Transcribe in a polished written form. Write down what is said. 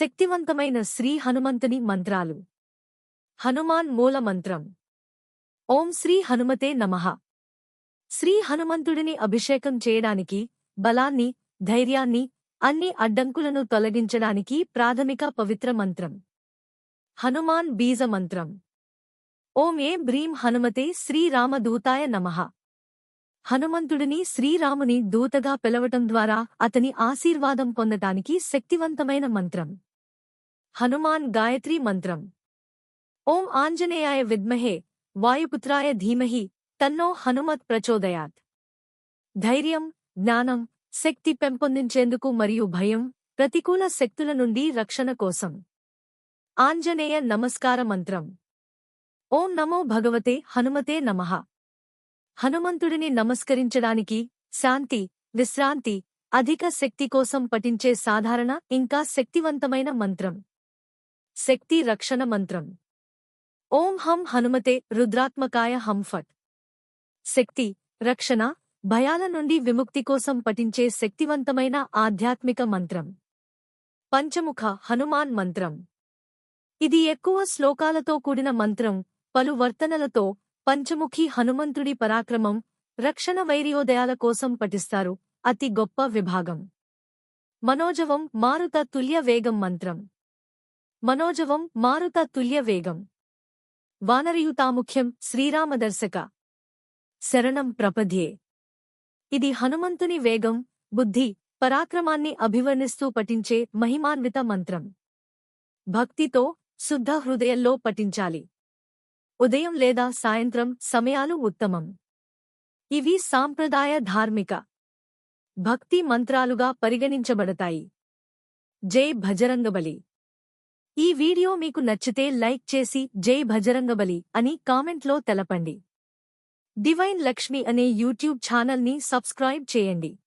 శక్తివంతమైన శ్రీ హనుమంతుని మంత్రాలు. హనుమాన్ మూల మంత్రం. ఓం శ్రీ హనుమతే నమః. శ్రీ హనుమంతుడిని అభిషేకం చేయడానికి, బలాన్ని, ధైర్యాన్ని, అన్ని అడ్డంకులను తొలగించడానికి ప్రాథమిక పవిత్ర మంత్రం. హనుమాన్ బీజ మంత్రం. ఓం ఏం హ్రీం హనుమతే శ్రీరామదూతాయ నమః. హనుమంతుడిని శ్రీరాముని దూతగా పిలవటం ద్వారా అతని ఆశీర్వాదం పొందటానికి శక్తివంతమైన మంత్రం. హనుమాన్ గాయత్రీ మంత్రం. ఓం ఆంజనేయాయ విద్మహే వాయుపుత్రాయ ధీమహి తన్నో హనుమత్ ప్రచోదయాత్. ధైర్యం, జ్ఞానం, శక్తి పెంపొందించేందుకు మరియు భయం, ప్రతికూల శక్తుల నుండి రక్షణ కోసం. ఆంజనేయ నమస్కార మంత్రం. ఓం నమో భగవతే హనుమతే నమః. హనుమంతుడిని నమస్కరించడానికి శాంతి, విశ్రాంతి, అధిక శక్తి కోసం పఠించే సాధారణ ఇంకా శక్తివంతమైన మంత్రం. శక్తి రక్షణ మంత్రం. ఓం హం హనుమతే రుద్రాత్మకాయ హం ఫట్. శక్తి, రక్షణ, భయాల నుండి విముక్తి కోసం పఠించే శక్తివంతమైన ఆధ్యాత్మిక మంత్రం. పంచముఖ హనుమాన్ మంత్రం. ఇది ఎక్కువ శ్లోకాలతో కూడిన మంత్రం, పలు వర్తనలతో. పంచముఖి హనుమంతుడి పరాక్రమం, రక్షణ వైర్యోదయాల కోసం పఠిస్తారు. అతి గొప్ప విభాగం. మనోజవం మారుత తుల్య వేగం మంత్రం. మనోజవం మారుత తుల్య వేగం. వానరయుతాముఖ్యం శ్రీరామదర్శక శరణం ప్రపద్యే. ఇది హనుమంతుని వేగం, బుద్ధి, పరాక్రమాన్ని అభివర్ణిస్తూ పఠించే మహిమాన్విత మంత్రం. భక్తితో, శుద్ధ హృదయంలో పఠించాలి. ఉదయం లేదా సాయంత్రం సమయాలు ఉత్తమం. ఇవి సాంప్రదాయ ధార్మిక భక్తి మంత్రాలుగా పరిగణించబడతాయి. జై భజరంగబలి. ఈ వీడియో మీకు నచ్చితే లైక్ చేసి జై భజరంగబలి అని కామెంట్లో తెలపండి. డివైన్ లక్ష్మి అనే యూట్యూబ్ ఛానల్ని సబ్స్క్రైబ్ చేయండి.